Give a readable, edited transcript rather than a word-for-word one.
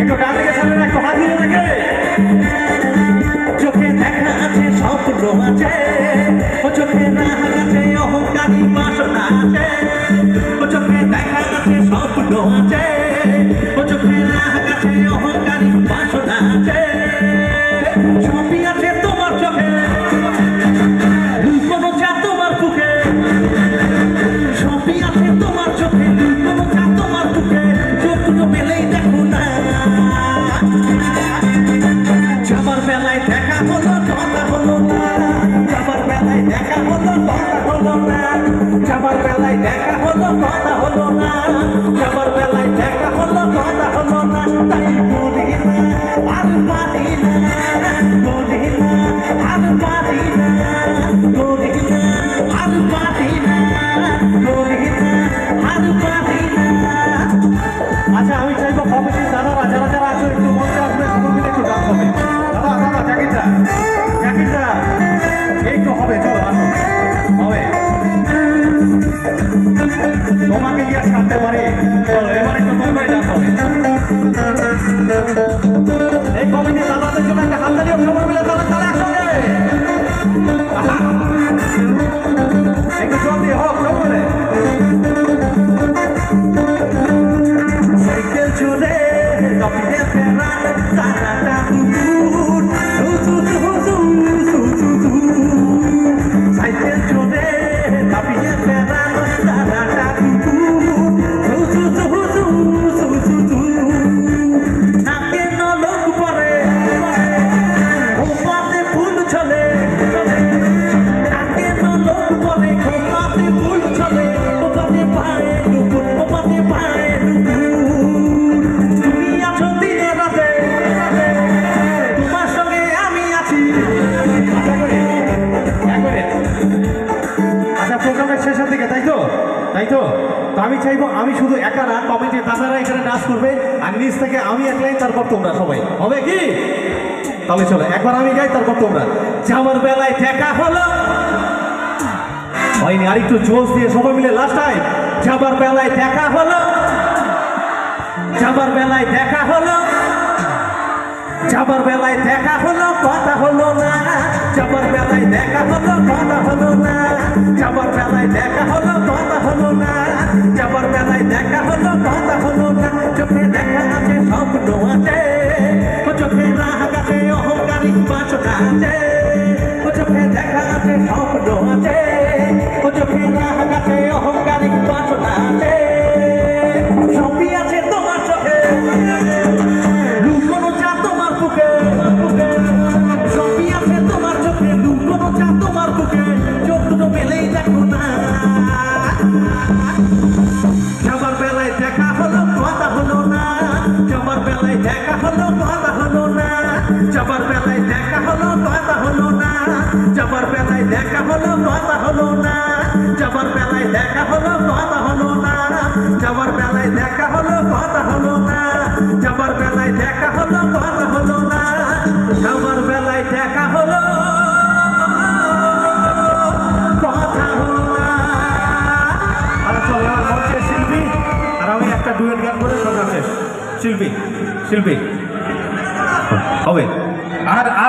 একটু ডান দিকে সামনে একটু হাত দিয়ে দেখে চোখে দেখা আছে স্বপ্ন আছে ও চোখে রাগ আছে অহংকারী বাসনা আছে ও চোখে দেখা আছে স্বপ্ন আছে ও চোখে রাগ আছে অহংকারী বাসনা আছে সবই আছে তোমার চোখে লুকোনো চা তোমার বুকে সবই আছে তোমার চোখে লুকোনো চা তোমার বুকে চোখ দুটো মেলেই দেখো না যাবার বেলায় দেখা হলো কথা হলো না যাবার বেলায় দেখা হলো কথা হলো না যাবার বেলায় দেখা হলো কথা হলো না যাবার বেলায় দেখা হলো কথা হলো না তাই বলি না আর পারি না বলি না আর পারি না বলি না আর পারি না বলি না আর পারি না। আচ্ছা আমি চাইবো কমিটির দাদারা যারা যারা আছো একটু মঞ্চে আসবে সবাই মিলে একটু গান হবে। দাদা দাদা জাকিরদা জাকিরদা এই তো হবে চলো আসো হবে তোমাকে কি আর ছাড়তে পারি চলো এবার একটু তোমার গান হবে। এই কমিটির দাদাদের জন্য একটা হাত তালি সবাই মিলে তাহলে তাহলে একসঙ্গে একটু জল দিয়ে হোক সব বলে সাইকেল চলে কপিতে ফেরা তারাটা দুপুর সাইকেল চলে কপিতে ফেরা তারাটা দুপুর নাকে নলক পরে খোপাতে ফুল ছলে নাকে নলক পরে খোপাতে ফুল ছলে ওপাতে পায়ে দুপুর ওপাতে পায়ে দুপুর তুমি আছো দিনে রাতে তোমার সঙ্গে আমি আছি। আচ্ছা প্রোগ্রামের শেষের দিকে তাই তো তো আমি চাইবো আমি শুধু একা না কমিটির দাদারা এখানে ডান্স করবে আর নিচ থেকে আমি এক লাইন তারপর তোমরা সবাই হবে কি তাহলে চলো একবার আমি গাই তারপর তোমরা যাবার বেলায় দেখা হলো হয়নি আর একটু জোশ দিয়ে সবাই মিলে লাস্ট টাইম যাবার বেলায় দেখা হলো যাবার বেলায় দেখা হলো যাবার বেলায় দেখা হলো কথা হলো না যাবার বেলায় দেখা হলো কথা হলো না যাবার বেলায় দেখা হলো কথা হলো না যাবার বেলায় দেখা হলো কথা হলো না চোখে দেখা আছে স্বপ্ন আছে ও চোখে রাগ আছে অহংকারী বাসনা আছে ও চোখে দেখা আছে স্বপ্ন আছে ও চোখে রাগ আছে অহংকারী বাসনা আছে সবই আছে তোমার চোখে লুকোনো চা তোমার বুকে সবই আছে তোমার চোখে লুকোনো চা তোমার বুকে চোখ দুটো মেলেই দেখো না যাবার বেলায় দেখা হলো কথা হলো না যাবার বেলায় দেখা হলো কথা হলো না যাবার বেলায় দেখা হলো কথা হলো না যাবার বেলায় দেখা হলো কথা হলো না যাবার বেলায় দেখা হলো কথা হলো না যাবার বেলায় দেখা হলো কথা হলো না যাবার বেলায় দেখা হলো কথা হলো না যাবার বেলায় দেখা হলো কথা হলো না। আর চলো মঞ্চে শিল্পী আর আমি একটা ডুয়েট গান করে প্রোগ্রাম শেষ শিল্পী শিল্পী হবে আর আর